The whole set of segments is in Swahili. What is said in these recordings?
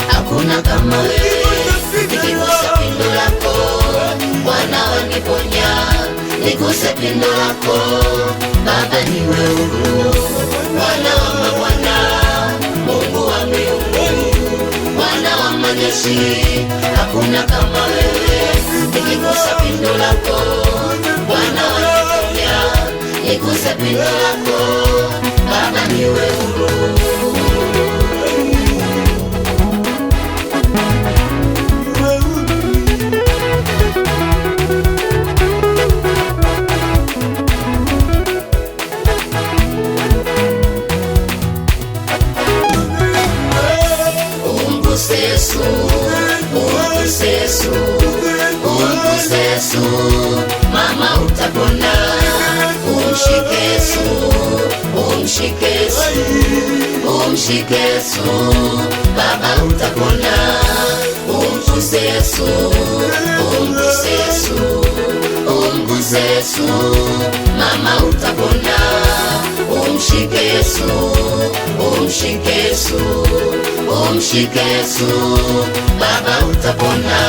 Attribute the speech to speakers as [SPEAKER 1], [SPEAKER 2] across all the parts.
[SPEAKER 1] hakuna kama wewe. Nikigusa pindo lako Bwana waniponya, niguse pindo lako Baba niwe huru. Bwana wa mabwana, Mungu wa miungu, Bwana wa majeshi, hakuna kama wewe. Nikigusa pindo lako Bwana waniponya, niguse pindo lako Baba niwe huru. Umguse Yesu, mama utapona. Umshike Yesu, umshike Yesu, umshike Yesu, baba utapona. Umguse Yesu, umguse Yesu, umguse Yesu, mama utapona. Umshike Yesu, umshike Yesu, umshike Yesu, baba utapona.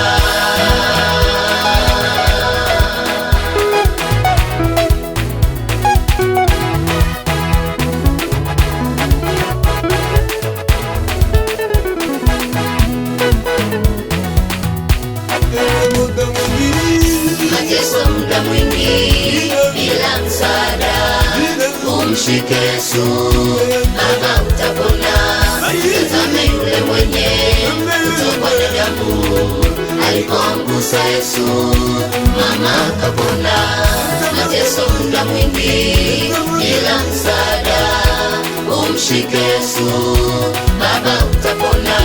[SPEAKER 1] Mateso muda mwingi bila msaada, umshike Yesu, baba utapona. Tazame yule mwenye kutokwa na damu, alipomgusa Yesu mama akapona. Mateso muda mwingi bila msaada, umshike Yesu, baba utapona.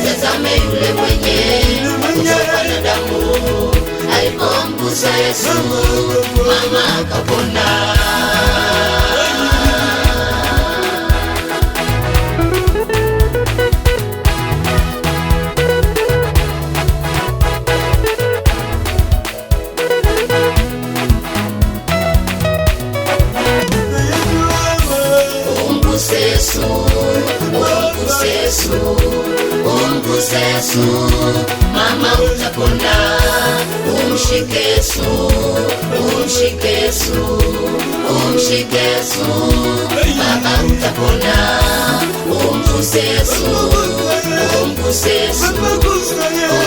[SPEAKER 1] Tazame yule mwenye kutokwa na damu, alipomgusa Yesu mama akapona. Umguse Yesu, umguse Yesu, umguse Yesu, mama utapona. Umshike Yesu, umshike Yesu, umshike Yesu, baba utapona. Umguse Yesu, umguse Yesu,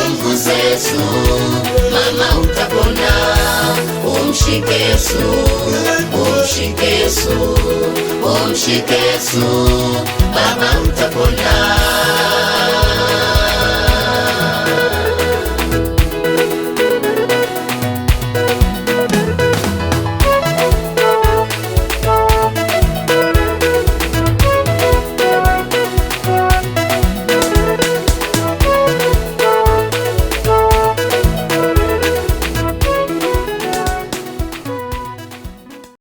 [SPEAKER 1] umguse Yesu, mama utapona. Umshike Yesu, umshike Yesu, umshike Yesu, baba utapona.